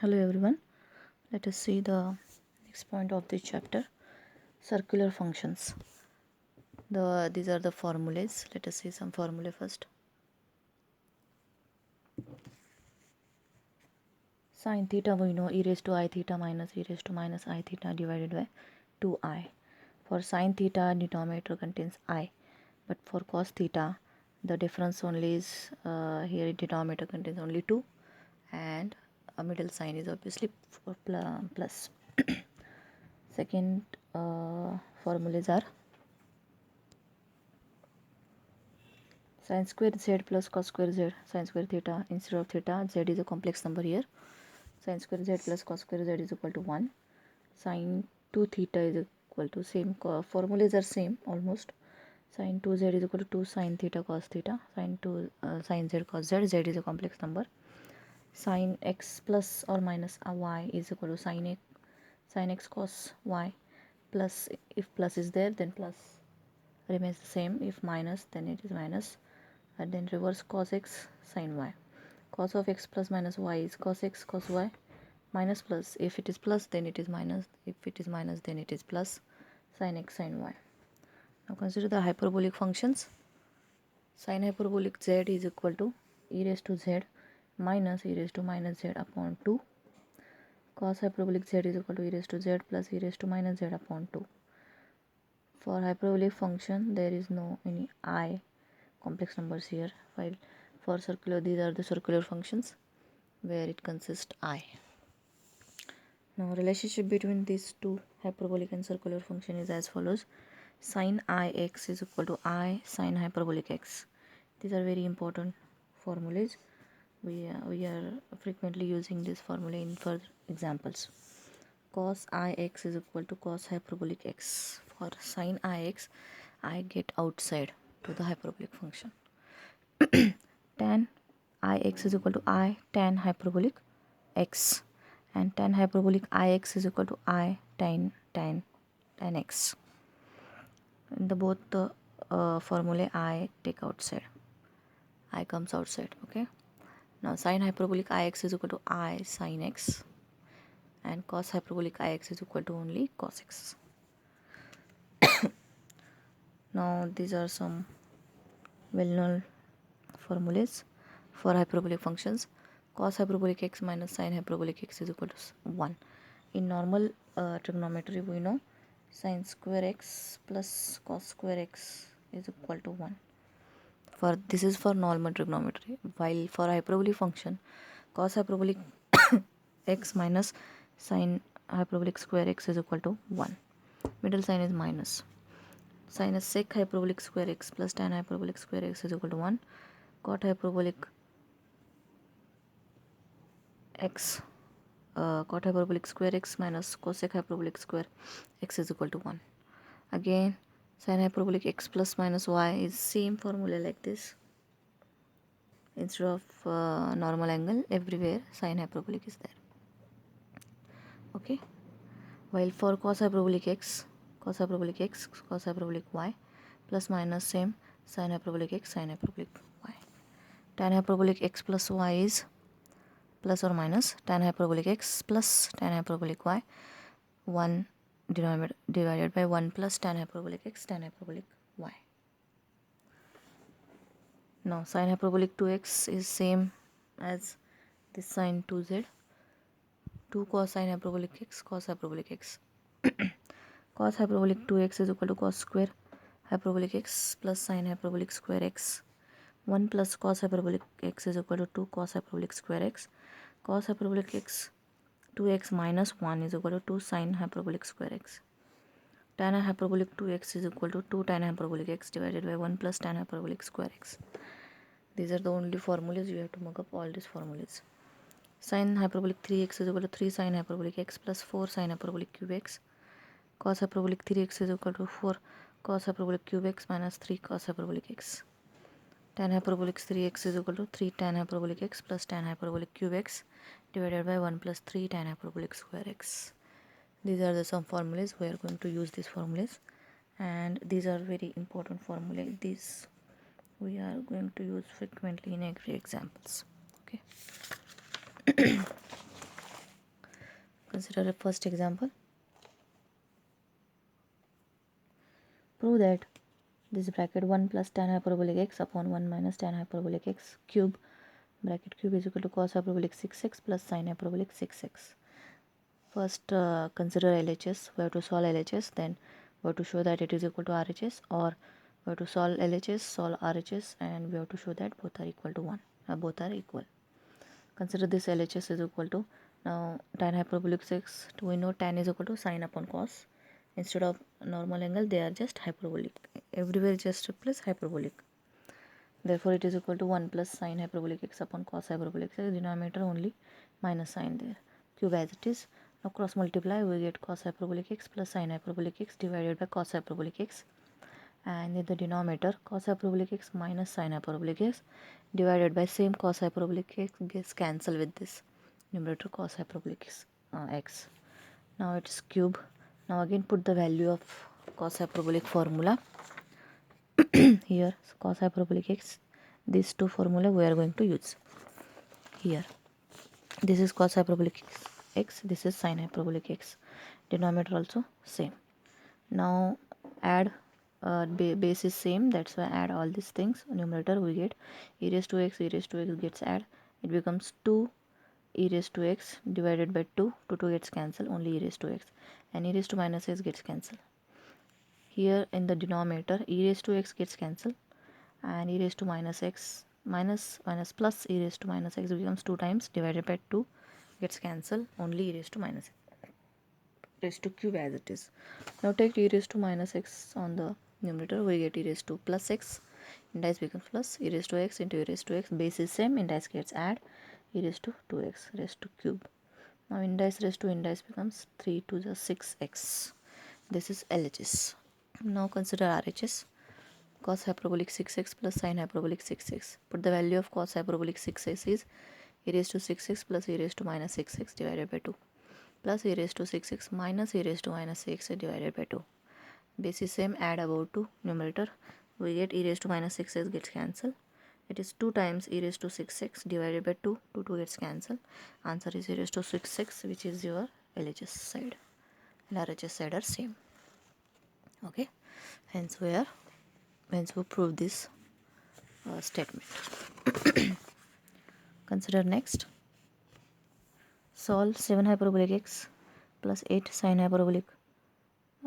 Hello everyone, let us see the next point of this chapter, circular functions. These are the formulas. Let us see some formula first. Sin theta we know e raised to I theta minus e raised to minus I theta divided by 2I. For sin theta denominator contains I, but for cos theta the difference only is here denominator contains only 2 and a middle sign is obviously for plus. Second formulas are sin square z plus cos square z, sin square theta instead of theta, z is a complex number here. Sin square z plus cos square z is equal to 1. Sin 2 theta is equal to same, formulas are same almost. Sin 2z is equal to 2 sin theta cos theta, sin z cos z, z is a complex number. Sin x plus or minus y is equal to sin x cos y plus, if plus is there then plus remains the same, if minus then it is minus, and then reverse cos x sin y. Cos of x plus minus y is cos x cos y minus plus, if it is plus then it is minus, if it is minus then it is plus, sin x sin y. Now consider the hyperbolic functions. Sin hyperbolic z is equal to e raised to z minus e raised to minus z upon 2. Cos hyperbolic z is equal to e raised to z plus e raised to minus z upon 2. For hyperbolic function there is no any I complex numbers here, while for circular these are the circular functions where it consists I. Now relationship between these two hyperbolic and circular function is as follows. Sin ix is equal to I sin hyperbolic x. These are very important formulas. We are frequently using this formula in further examples. Cos ix is equal to cos hyperbolic x. For sin ix, I get outside to the hyperbolic function. Tan ix is equal to I tan hyperbolic x, and tan hyperbolic ix is equal to I tan x. In the both the formula I take outside, I comes outside. Okay, now sin hyperbolic ix is equal to I sin x, and cos hyperbolic ix is equal to only cos x. Now these are some well-known formulas for hyperbolic functions. Cos hyperbolic x minus sin hyperbolic x is equal to 1. In normal trigonometry we know sin square x plus cos square x is equal to 1. For this is for normal trigonometry, while for hyperbolic function cos hyperbolic x minus sin hyperbolic square x is equal to 1. Middle sign is minus. Sin sec hyperbolic square x plus tan hyperbolic square x is equal to 1. Cot hyperbolic x cot hyperbolic square x minus cosec hyperbolic square x is equal to 1. Again sin hyperbolic x plus minus y is same formula like this. Instead of normal angle, everywhere sin hyperbolic is there. Okay, while for cos hyperbolic x, cos hyperbolic y plus minus same sin hyperbolic x sin hyperbolic y. Tan hyperbolic x plus y is plus or minus tan hyperbolic x plus tan hyperbolic y, 1 divided by 1 plus tan hyperbolic x tan hyperbolic y. Now sin hyperbolic 2x is same as this sin 2z, 2 cos sin hyperbolic x cos hyperbolic x. Cos hyperbolic 2x is equal to cos square hyperbolic x plus sin hyperbolic square x. 1 plus cos hyperbolic x is equal to 2 cos hyperbolic square x. Cos hyperbolic x 2x minus 1 is equal to 2 sin hyperbolic square x. Tan hyperbolic 2x is equal to 2 tan hyperbolic x divided by 1 plus tan hyperbolic square x. These are the only formulas. You have to mark up all these formulas. Sin hyperbolic 3x is equal to 3 sin hyperbolic x plus 4 sin hyperbolic cube x. Cos hyperbolic 3x is equal to 4 cos hyperbolic cube x minus 3 cos hyperbolic x. Tan hyperbolic 3x is equal to 3 tan hyperbolic x plus tan hyperbolic cube x divided by 1 plus 3 tan hyperbolic square x. These are the some formulas. We are going to use these formulas, and these are very important formulas. These we are going to use frequently in every examples. Okay. Consider a first example. Prove that this bracket 1 plus tan hyperbolic x upon 1 minus tan hyperbolic x cube bracket cube is equal to cos hyperbolic 6x plus sin hyperbolic 6x. First, consider LHS. We have to solve LHS, then we have to show that it is equal to RHS, or we have to solve LHS, solve RHS, and we have to show that both are equal to 1. Both are equal. Consider this LHS is equal to, now tan hyperbolic 6, we know tan is equal to sin upon cos. Instead of normal angle, they are just hyperbolic. Everywhere just replace hyperbolic. Therefore, it is equal to 1 plus sin hyperbolic x upon cos hyperbolic x. Denominator only minus sign there. Cube as it is. Now cross multiply, we get cos hyperbolic x plus sin hyperbolic x divided by cos hyperbolic x. And in the denominator, cos hyperbolic x minus sin hyperbolic x divided by same cos hyperbolic x gets cancelled with this numerator cos hyperbolic x. Now it's cube. Now again put the value of cos hyperbolic formula here. So cos hyperbolic x, these two formula we are going to use here. This is cos hyperbolic x, this is sin hyperbolic x. Denominator also same. Now add, base is same, that's why add all these things. Numerator we get e raised to x gets add, it becomes 2 e raised to x divided by 2, 2 gets cancelled, only e raised to x, and e raised to minus x gets cancelled. Here in the denominator, e raised to x gets cancelled, and e raised to minus x minus plus e raised to minus x becomes 2 times divided by 2 gets cancelled, only e raised to minus x raised to cube as it is. Now take e raised to minus x on the numerator, we get e raised to plus x, indice becomes plus e raised to x into e raised to x, base is same, indice gets add, e raised to 2x raised to cube. Now indice raised to indice becomes 3 to the 6x. This is LHS. Now consider RHS. Cos hyperbolic 6x plus sin hyperbolic 6x. Put the value of cos hyperbolic 6x is e raised to 6x plus e raised to minus 6x divided by 2 plus e raised to 6x minus e raised to minus 6x divided by 2. Base is same, add about 2. Numerator we get e raised to minus 6x gets cancelled. It is 2 times e raised to 6x divided by 2. 2 gets cancelled. Answer is e raised to 6x, which is your LHS side. And RHS side are same. Okay. Hence we prove this statement. Consider next. Solve 7 hyperbolic x plus 8 sin hyperbolic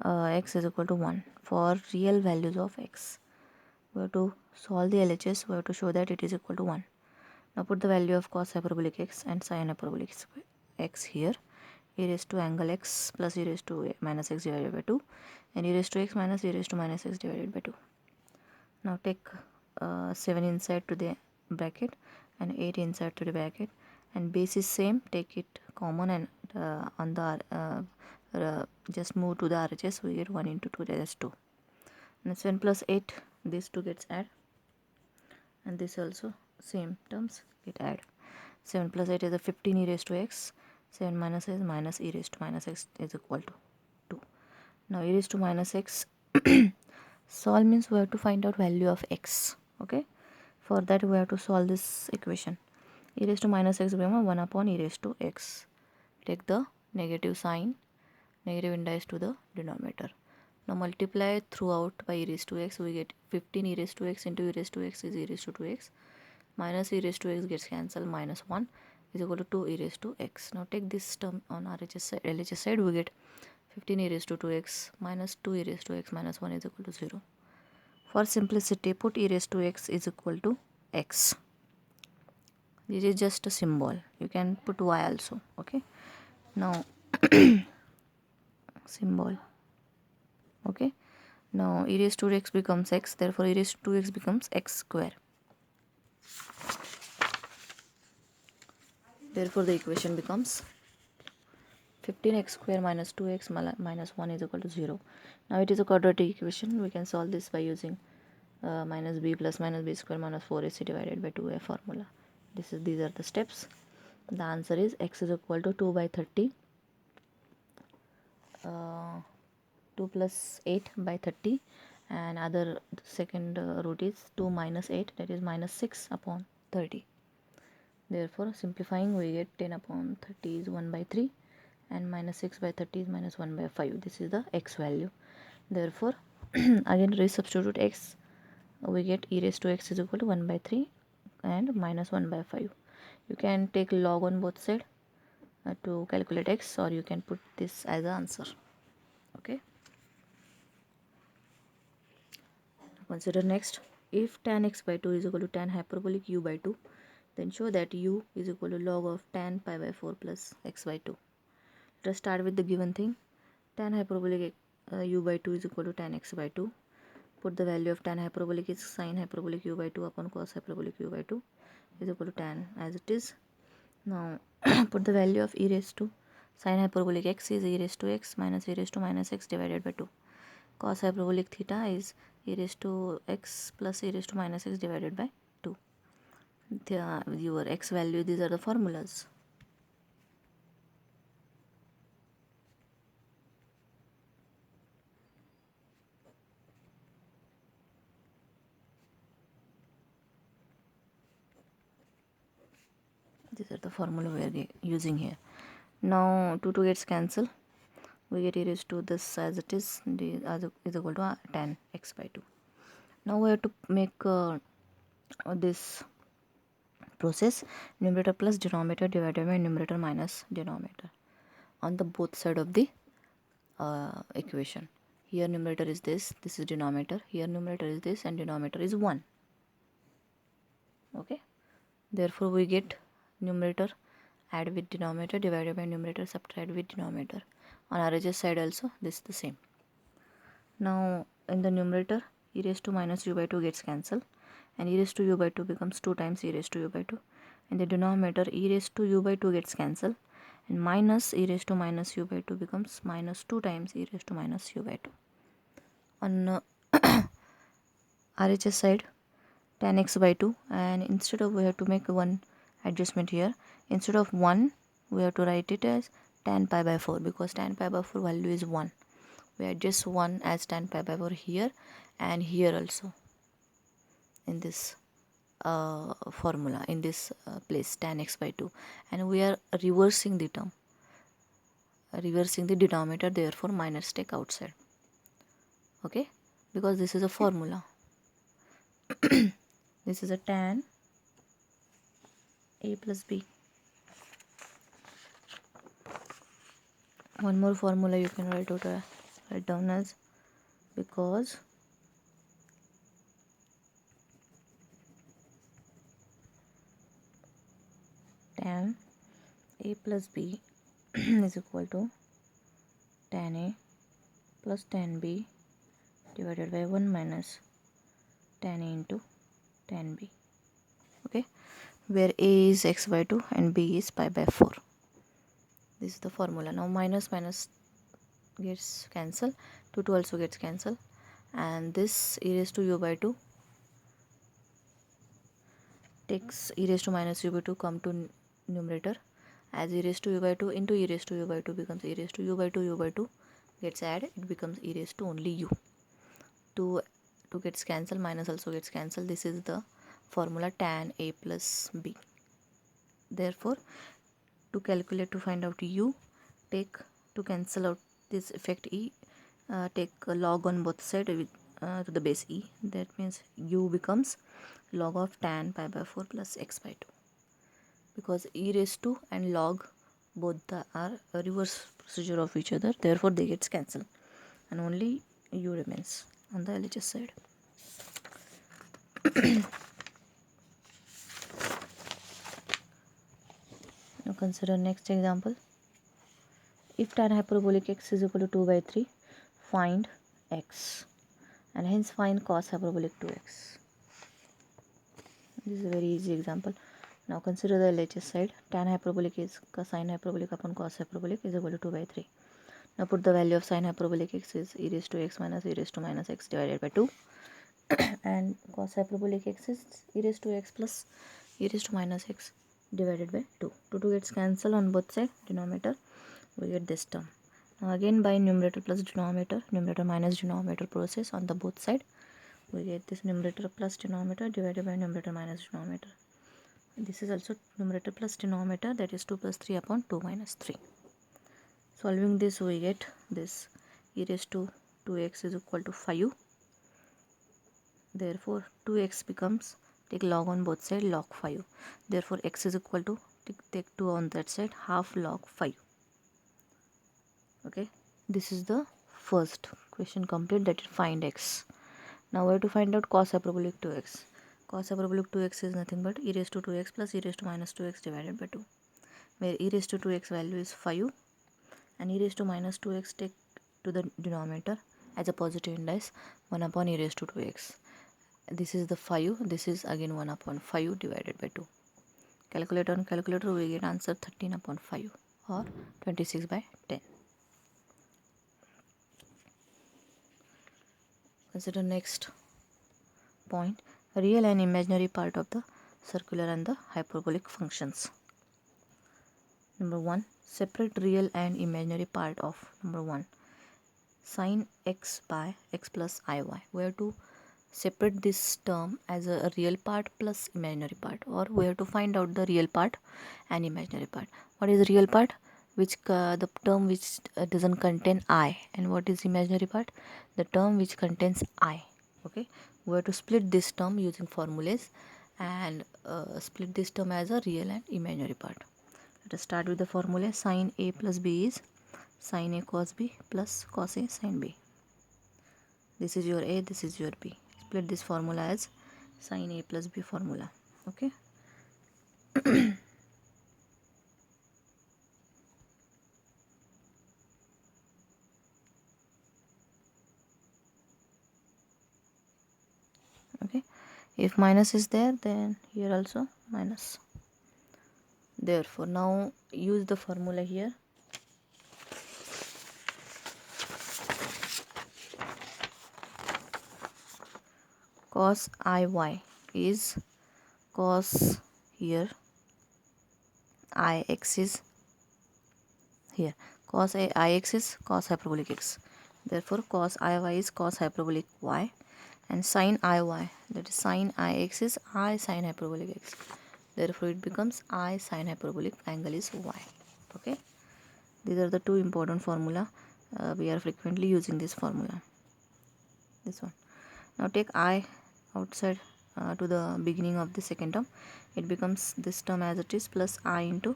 x is equal to 1 for real values of x. We have to solve the LHS, we have to show that it is equal to 1. Now put the value of cos hyperbolic x and sin hyperbolic x here. E raised to angle x plus e raised to minus x divided by 2, and e raised to x minus e raised to minus x divided by 2. Now take 7 inside to the bracket and 8 inside to the bracket, and base is same, take it common, and on the just move to the RHS, we get 1 into 2, that is 2. And 7 plus 8, these 2 gets add, and this also same terms get add. 7 plus 8 is a 15 e raised to x, 7 minus is minus e raised to minus x is equal to 2. Now e raised to minus x solve means we have to find out value of x. Okay, for that we have to solve this equation. E raised to minus x becomes 1 upon e raised to x. Take the negative sign, negative indice to the denominator. Now multiply throughout by e raised to x, we get 15 e raised to x into e raised to x is e raised to 2x, minus e raised to x gets cancelled, minus 1 is equal to 2 e raised to x. Now take this term on RHS side, LHS side, we get 15 e raised to 2x minus 2 e raised to x minus 1 is equal to 0. For simplicity, put e raised to x is equal to x. This is just a symbol. You can put y also. Okay. Now symbol. Okay. Now e raised to x becomes x. Therefore, e raised to x becomes x square. Therefore, the equation becomes 15x square minus 2x minus 1 is equal to 0. Now it is a quadratic equation. We can solve this by using minus b plus minus b square minus 4ac divided by 2a formula. These are the steps. The answer is x is equal to 2 by 30. 2 plus 8 by 30, and other second root is 2 minus 8, that is minus 6 upon 30. Therefore, simplifying we get 10 upon 30 is 1 by 3, and minus 6 by 30 is minus 1 by 5. This is the x value. Therefore again resubstitute x, we get e raised to x is equal to 1 by 3 and minus 1 by 5. You can take log on both sides to calculate x, or you can put this as the answer. Okay, consider next. If tan x by 2 is equal to tan hyperbolic u by 2, then show that u is equal to log of tan pi by 4 plus x by 2. Let us start with the given thing. Tan hyperbolic u by 2 is equal to tan x by 2. Put the value of tan hyperbolic is sin hyperbolic u by 2 upon cos hyperbolic u by 2 is equal to tan as it is. Now put the value of e raised to sin hyperbolic x is e raised to x minus e raised to minus x divided by 2. Cos hyperbolic theta is e raised to x plus e raised to minus x divided by 2. Your x value, these are the formulas. These are the formula we are using here. Now 2 gets cancelled. We get e raised to this as it is, is equal to tan x by 2. Now we have to make this process numerator plus denominator divided by numerator minus denominator on the both side of the equation. Here numerator is this is denominator, here numerator is this and denominator is 1. Okay, therefore we get numerator add with denominator divided by numerator subtract with denominator. On RHS side also this is the same. Now in the numerator e raised to minus u by 2 gets cancelled and e raised to u by 2 becomes 2 times e raised to u by 2. In the denominator e raised to u by 2 gets cancelled and minus e raised to minus u by 2 becomes minus 2 times e raised to minus u by 2. On RHS side tan x by 2, and instead of, we have to make one adjustment here. Instead of 1 we have to write it as tan pi by 4 because tan pi by 4 value is 1. We adjust 1 as tan pi by 4 here and here also in this formula, in this place tan x by 2, and we are reversing the term, reversing the denominator, therefore minus take outside. Okay, because this is a formula. This is a tan a plus b. One more formula you can write down as, because tan a plus b is equal to tan a plus tan b divided by 1 minus tan a into tan b. Okay, where a is x by 2 and b is pi by 4. This is the formula. Now minus minus gets cancelled, 2 also gets cancelled, and this e raised to u by 2 takes e raised to minus u by 2 come to numerator as e raised to u by 2 into e raised to u by 2 becomes e raised to u by 2 gets added, it becomes e raised to only u. 2 gets cancelled, minus also gets cancelled. This is the formula tan a plus b. Therefore to calculate, to find out u, take, to cancel out this effect e, take a log on both sides with to the base e. That means u becomes log of tan pi by 4 plus x by 2, because e raised to and log both are a reverse procedure of each other, therefore they gets cancelled and only u remains on the LHS side. Now consider next example. If tan hyperbolic x is equal to 2 by 3, find x, and hence find cos hyperbolic 2x. This is a very easy example. Now consider the LHS side. Tan hyperbolic is sin hyperbolic upon cos hyperbolic is equal to 2 by 3. Now put the value of sin hyperbolic x is e raised to x minus e raised to minus x divided by 2 and cos hyperbolic x is e raised to x plus e raised to minus x divided by 2. 2 gets cancelled on both sides, denominator, we get this term. Now again by numerator plus denominator, numerator minus denominator process on the both side, we get this numerator plus denominator divided by numerator minus denominator. This is also numerator plus denominator, that is 2 plus 3 upon 2 minus 3. Solving this, we get this e raised to 2x is equal to 5. Therefore 2x becomes, take log on both sides, log 5. Therefore x is equal to, take 2 on that side, half log 5. Okay, this is the first question complete, that is find x. Now we have to find out cos hyperbolic 2x. Cos hyperbolic 2x is nothing but e raised to 2x plus e raised to minus 2x divided by 2, where e raised to 2x value is 5 and e raised to minus 2x take to the denominator as a positive index, 1 upon e raised to 2x. This is the 5, this is again 1 upon 5 divided by 2. Calculate on calculator, we get answer 13 upon 5 or 26 by 10. Consider next point, real and imaginary part of the circular and the hyperbolic functions. Number 1, separate real and imaginary part of number 1, sin x by x plus iy. We have to separate this term as a real part plus imaginary part, or we have to find out the real part and imaginary part. What is real part? Which the term which doesn't contain I, and what is imaginary part? The term which contains I. Okay, we have to split this term using formulas and split this term as a real and imaginary part. Let us start with the formula. Sin a plus b is sin a cos b plus cos a sin b. This is your a, this is your b. Split this formula as sin a plus b formula. Okay. Okay, if minus is there, then here also minus. Therefore now use the formula here. Cos iy is cos, here ix is here, cos ix is cos hyperbolic x. Therefore cos iy is cos hyperbolic y, and sin iy, that is sin ix is I sin hyperbolic x. Therefore it becomes I sin hyperbolic angle is y. Okay, these are the two important formula. We are frequently using this formula, this one. Now take I outside to the beginning of the second term. It becomes this term as it is plus I into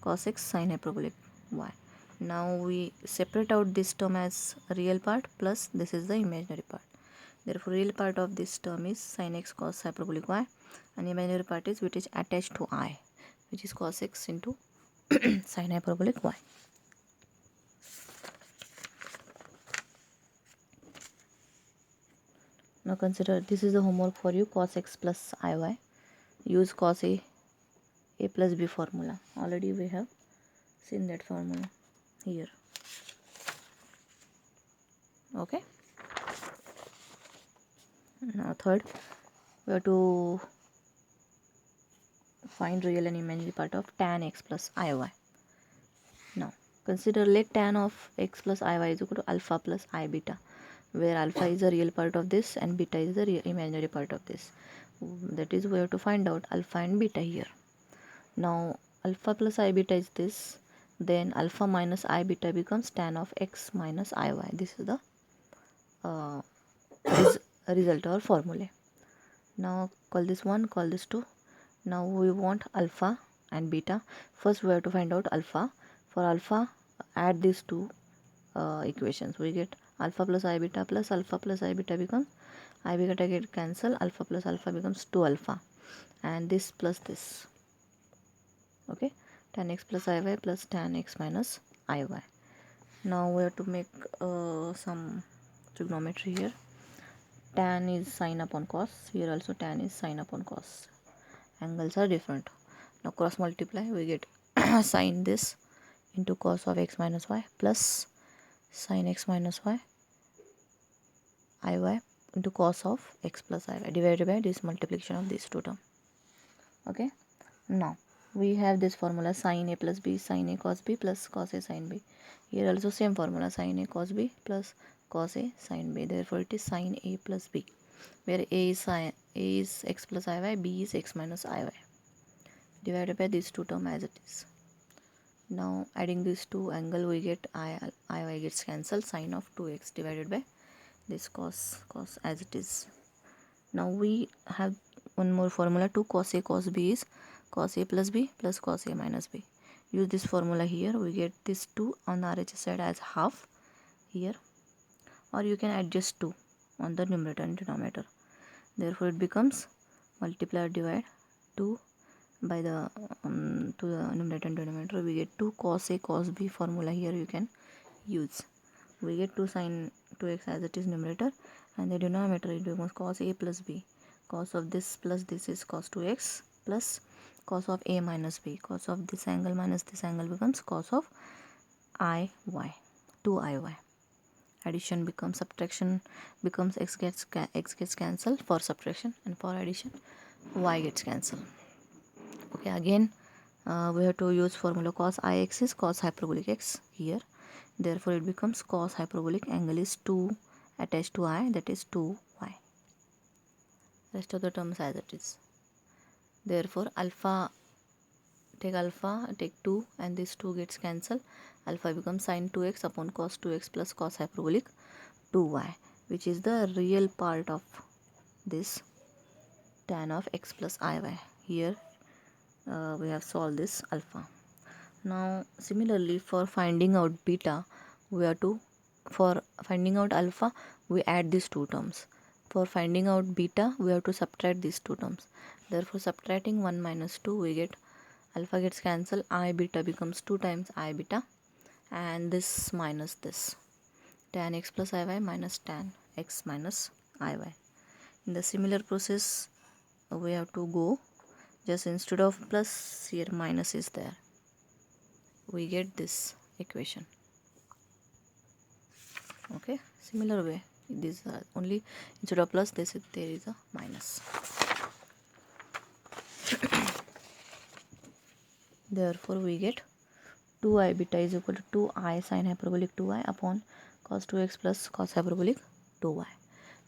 cos x sin hyperbolic y. Now we separate out this term as real part plus this is the imaginary part. Therefore real part of this term is sin x cos hyperbolic y, and imaginary part is which is attached to I, which is cos x into sin hyperbolic y. Now consider, this is the homework for you, cos x plus iy. Use cos a plus b formula. Already we have seen that formula here. Okay. Now third, we have to find real and imaginary part of tan x plus iy. Now consider, let tan of x plus iy is equal to alpha plus I beta, where alpha is the real part of this and beta is the imaginary part of this. That is, we have to find out alpha and beta here. Now alpha plus I beta is this, then alpha minus I beta becomes tan of x minus iy. This is the result or formula. Now call this 1, call this 2. Now we want alpha and beta. First we have to find out alpha. For alpha, add these two equations. We get alpha plus I beta plus alpha plus I beta becomes, I beta get cancel, alpha plus alpha becomes 2 alpha, and this plus this. Okay, tan x plus iy plus tan x minus iy. Now we have to make some trigonometry here. Tan is sine upon cos, here also tan is sine upon cos. Angles are different. Now cross multiply, we get sine this into cos of x minus y plus sine x minus y iy into cos of x plus iy divided by this multiplication of these two terms. Okay, now we have this formula sin a plus b sin a cos b plus cos a sin b. Here also same formula, sin a cos b plus cos a sin b. Therefore it is sin a plus b, where a is x plus iy, b is x minus iy, divided by these two terms as it is. Now adding these two angle, we get I gets cancelled, sine of 2x divided by this cos as it is. Now we have one more formula, 2 cos a cos b is cos a plus b plus cos a minus b. Use this formula here, we get this 2 on the RHS side as half here, or you can adjust 2 on the numerator and denominator. Therefore it becomes multiply or divide 2 by the to the numerator and denominator. We get 2 cos a cos b formula here you can use. We get 2 sin 2x as it is numerator, and the denominator it becomes cos a plus b. Cos of this plus this is cos 2x plus cos of a minus b. Cos of this angle minus this angle becomes cos of iy, 2iy. Addition becomes subtraction, becomes x gets cancelled for subtraction, and for addition y gets cancelled. Okay, again we have to use formula cos ix is cos hyperbolic x here. Therefore it becomes cos hyperbolic angle is 2 attached to I, that is 2y. Rest of the terms as it is. Therefore alpha, take 2 and this 2 gets cancelled. Alpha becomes sin 2x upon cos 2x plus cos hyperbolic 2y, which is the real part of this tan of x plus iy. Here we have solved this alpha. Now similarly for finding out beta, we have to, for finding out alpha we add these two terms. For finding out beta we have to subtract these two terms. Therefore subtracting 1 minus 2 we get alpha gets cancelled, I beta becomes 2 times I beta, and this minus this, tan x plus iy minus tan x minus iy. In the similar process we have to go, just instead of plus here minus is there, we get this equation. Okay, similar way, these are only instead of plus this there is a minus. Therefore we get 2i beta is equal to 2i sin hyperbolic 2i upon cos 2x plus cos hyperbolic 2y.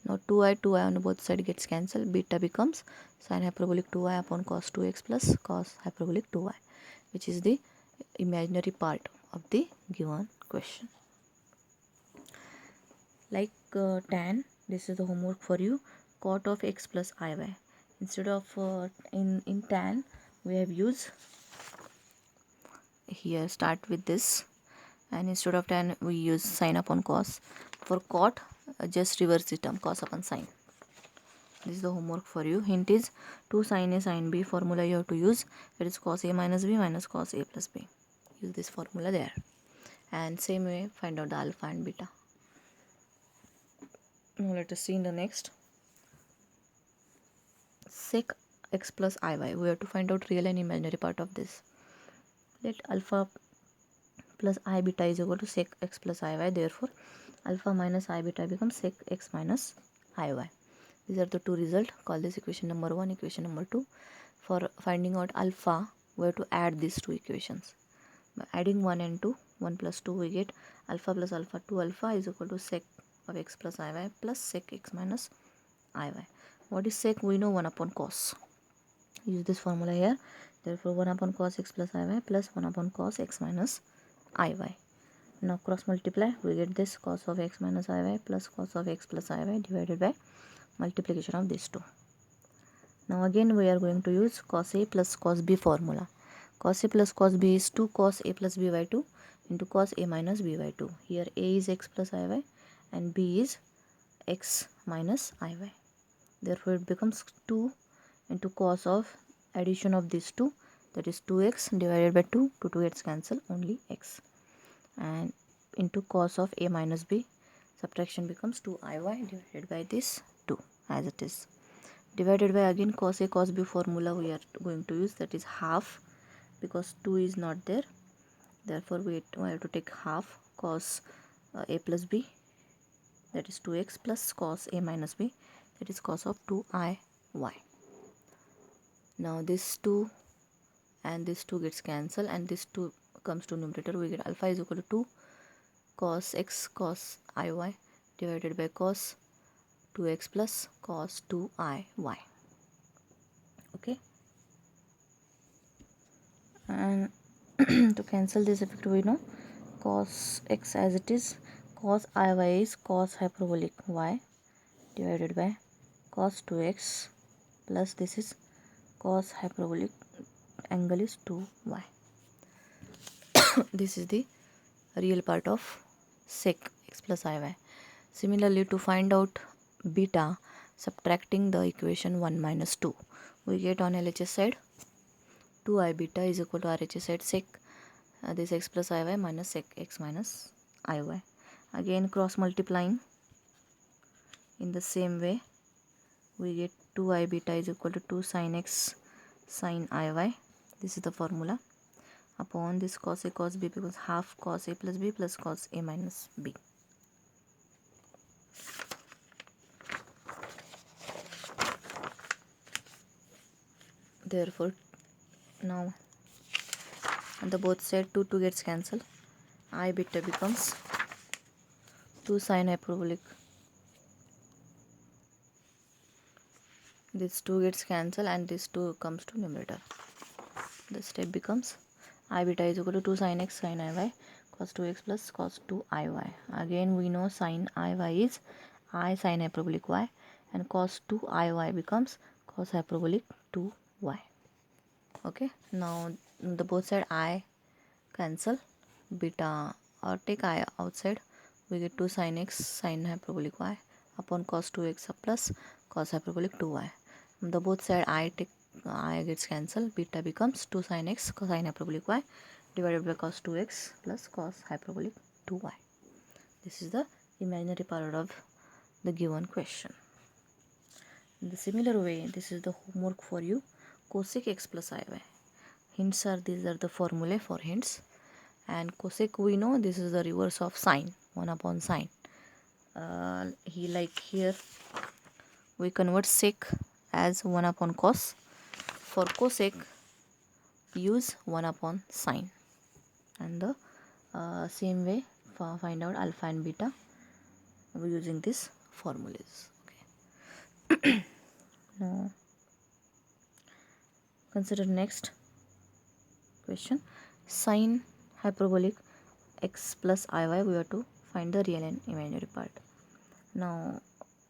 Now 2i on both sides gets cancelled, beta becomes sin hyperbolic 2y upon cos 2x plus cos hyperbolic 2y, which is the imaginary part of the given question. Like tan, this is the homework for you, cot of x plus iy. Instead of in tan we have used, here start with this, and instead of tan we use sin upon cos. For cot just reverse the term, cos upon sin. This is the homework for you. Hint is 2 sin a sin b formula you have to use, that is cos a minus b minus cos a plus b. Use this formula there, and same way find out the alpha and beta. Now let us see in the next. Sec x plus iy, we have to find out real and imaginary part of this. Let alpha plus I beta is equal to sec x plus iy. Therefore alpha minus I beta becomes sec x minus iy. These are the two results. Call this equation number 1, equation number 2. For finding out alpha we have to add these two equations. By adding 1 and 2, 1 plus 2, we get alpha plus alpha 2 alpha is equal to sec of x plus iy plus sec x minus iy. What is sec? We know 1 upon cos. Use this formula here. Therefore 1 upon cos x plus iy plus 1 upon cos x minus iy. Now cross multiply, we get this cos of x minus iy plus cos of x plus iy divided by multiplication of these two. Now again we are going to use cos a plus cos b formula. Cos a plus cos b is 2 cos a plus b by 2 into cos a minus b by 2. Here a is x plus iy and b is x minus iy. Therefore it becomes 2 into cos of addition of these two, that is 2x divided by 2, 2 gets cancelled, only x, and into cos of a minus b, subtraction becomes 2iy divided by this 2 as it is, divided by again cos a cos b formula we are going to use, that is half, because 2 is not there. Therefore we have to take half cos a plus b, that is 2x plus cos a minus b, that is cos of 2iy. Now this 2 and this 2 gets cancelled and this 2 comes to numerator. We get alpha is equal to 2 cos x cos iy divided by cos 2x plus cos 2iy. Okay, and To cancel this effect, we know cos x as it is, cos iy is cos hyperbolic y divided by cos 2x plus this is cos hyperbolic angle is 2y. This is the real part of sec x plus iy. Similarly, to find out beta, subtracting the equation 1 minus 2, we get on LHS side 2i beta is equal to RHS side sec this x plus iy minus sec x minus iy. Again cross multiplying in the same way, we get 2i beta is equal to 2 sin x sin iy. This is the formula. Upon this cos a cos b becomes half cos a plus b plus cos a minus b. Therefore, now on the both side 2 gets cancelled. I beta becomes 2 sin hyperbolic. This 2 gets cancelled and this 2 comes to numerator. The step becomes I beta is equal to 2 sin x sin iy cos 2x plus cos 2 iy. Again we know sin iy is I sin hyperbolic y and cos 2 iy becomes cos hyperbolic 2y. Okay, now the both side I cancel beta or take I outside, we get 2 sin x sin hyperbolic y upon cos 2x plus cos hyperbolic 2y. The both side I gets cancelled, beta becomes 2 sin x cos sin hyperbolic y divided by cos 2x plus cos hyperbolic 2y. This is the imaginary part of the given question. In the similar way, this is the homework for you, cosec x plus iy. Hints are, these are the formulae for hints. And cosec we know this is the reverse of sine, 1 upon sine. Here we convert sec as 1 upon cos. For cosec use 1 upon sine, and the same way for find out alpha and beta we using these formulas. Okay. Now consider next question. Sine hyperbolic x plus iy, we have to find the real and imaginary part. Now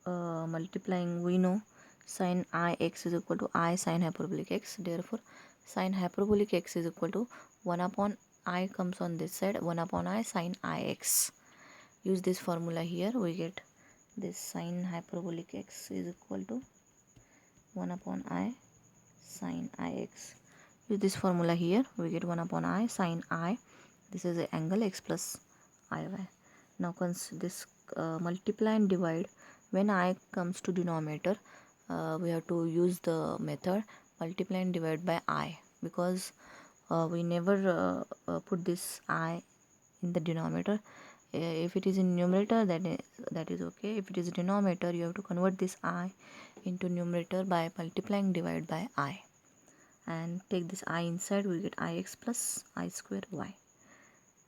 multiplying, we know sin I x is equal to I sin hyperbolic x. Therefore sin hyperbolic x is equal to 1 upon I comes on this side, 1 upon I sin I x. Use this formula here, we get this sin hyperbolic x is equal to 1 upon I sin I x. Use this formula here, we get 1 upon I sin I. This is the angle x plus iy. Now this multiply and divide. When I comes to denominator, we have to use the method multiply and divide by I, because we never put this I in the denominator. If it is in numerator, that is okay. If it is denominator, you have to convert this I into numerator by multiplying divide by I, and take this I inside, we get ix plus I square y.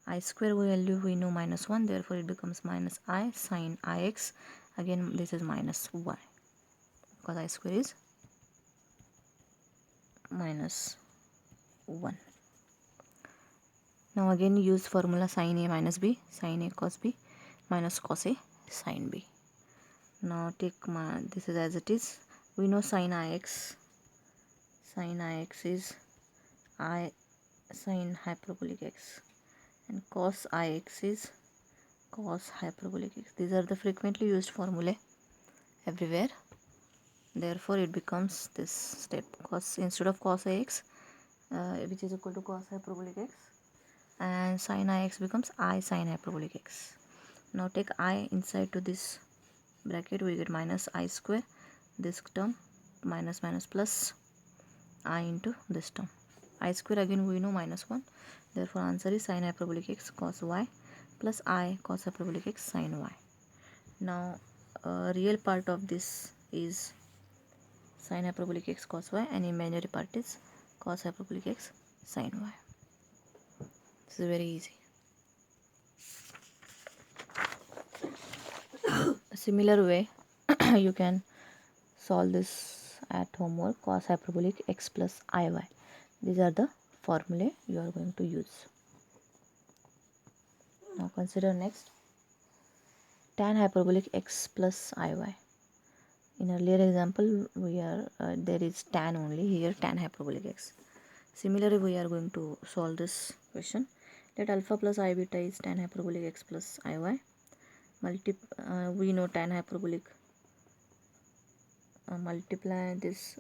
I square value we know minus 1, therefore it becomes minus I sin ix. Again this is minus y, because I square is minus 1. Now again use formula sin a minus b, sin a cos b minus cos a sin b. Now take this is as it is. We know sin ix is I sin hyperbolic x, and cos ix is cos hyperbolic x. These are the frequently used formulae everywhere. Therefore it becomes this step, cos instead of cos ix, which is equal to cos hyperbolic x, and sin ix becomes I sin hyperbolic x. Now take I inside to this bracket, we get minus I square, this term minus minus plus I into this term. I square again we know minus 1, therefore answer is sin hyperbolic x cos y plus I cos hyperbolic x sin y. Now real part of this is sin hyperbolic x cos y, and imaginary part is cos hyperbolic x sin y. This is very easy. A similar way you can solve this at homework, cos hyperbolic x plus iy. These are the formula you are going to use. Now consider next tan hyperbolic x plus iy. In earlier example we are there is tan only, here tan hyperbolic x. Similarly we are going to solve this question. Let alpha plus I beta is tan hyperbolic x plus iy. We know tan hyperbolic, multiply this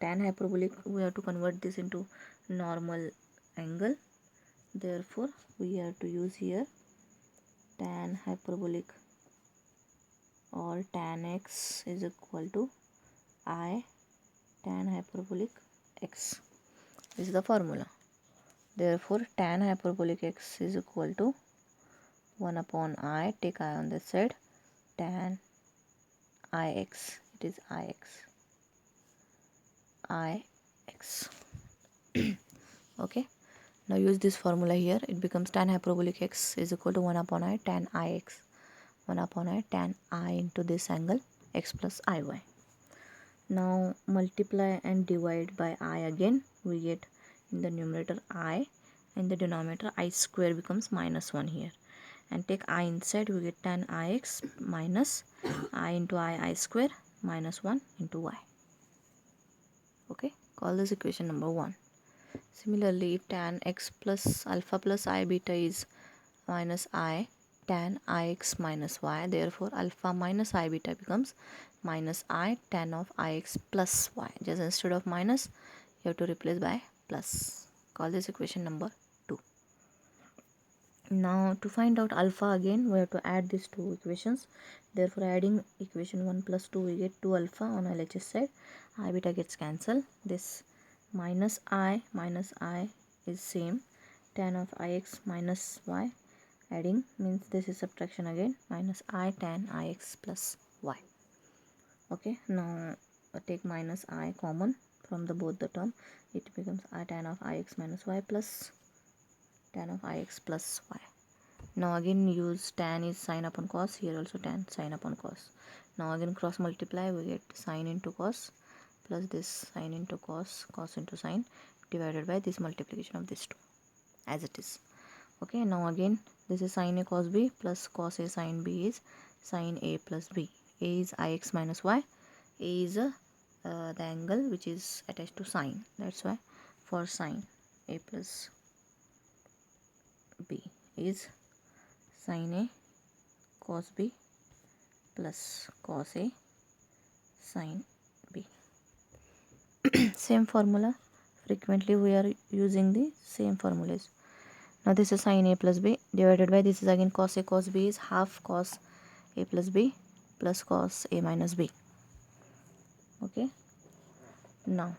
tan hyperbolic, we have to convert this into normal angle, therefore we have to use here tan hyperbolic or tan x is equal to I tan hyperbolic x. This is the formula. Therefore tan hyperbolic x is equal to 1 upon I, take I on this side, tan ix, it is ix. Okay, now use this formula here, it becomes tan hyperbolic x is equal to 1 upon I tan ix, 1 upon I tan I into this angle x plus iy. Now multiply and divide by I again, we get in the numerator I, and the denominator I square becomes minus 1 here, and take I inside, we get tan ix minus I into I square minus 1 into y. Okay, call this equation number 1. Similarly, if tan x plus alpha plus I beta is minus I tan ix minus y, therefore alpha minus I beta becomes minus I tan of ix plus y. Just instead of minus you have to replace by plus. Call this equation number 2. Now to find out alpha again we have to add these two equations, therefore adding equation 1 plus 2 we get 2 alpha on LHS side, I beta gets cancelled, this minus I is same tan of ix minus y, adding means this is subtraction again, minus I tan ix plus y. Okay, now take minus I common from the both the term, it becomes I tan of ix minus y plus tan of ix plus y. Now again use tan is sine upon cos, here also tan sine upon cos. Now again cross multiply, we get sine into cos plus this sine into cos, cos into sine divided by this multiplication of these two as it is. Okay, now again this is sine a cos b plus cos a sine b is sine a plus b. A is ix minus y, a is the angle which is attached to sine, that's why for sine a plus b is sine a cos b plus cos a sine b. Same formula, frequently we are using the same formulas. Now this is sine a plus b divided by this is again cos a cos b is half cos a plus b plus cos a minus b. Okay, now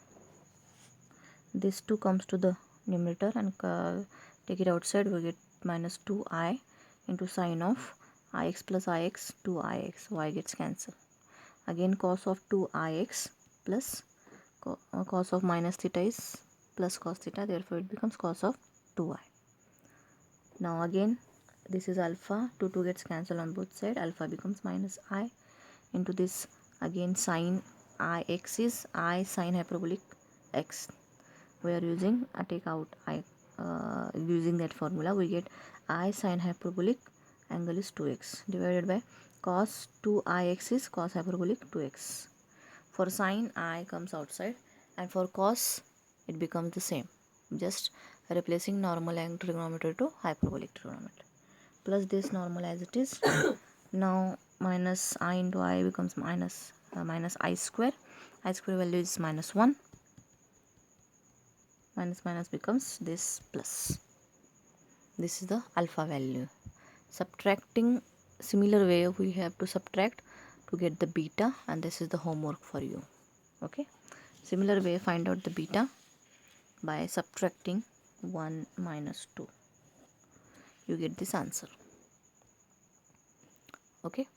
this 2 comes to the numerator and take it outside, we get minus 2I into sine of ix plus ix 2ix, y gets cancelled. Again cos of 2ix plus cos of minus theta is plus cos theta, therefore it becomes cos of 2i. Now again this is alpha, 2 gets cancelled on both sides, alpha becomes minus I into this again sine ix is I sine hyperbolic x. We are using take out I using that formula, we get I sine hyperbolic angle is 2x divided by cos 2ix is cos hyperbolic 2x. For sine I comes outside and for cos it becomes the same, just replacing normal angle trigonometry to hyperbolic trigonometry, plus this normal as it is. Now minus I into I becomes minus I square value is minus 1, minus becomes this plus. This is the alpha value. Subtracting, similar way we have to subtract to get the beta, and this is the homework for you. Okay, similar way find out the beta by subtracting 1 minus 2, you get this answer. Okay.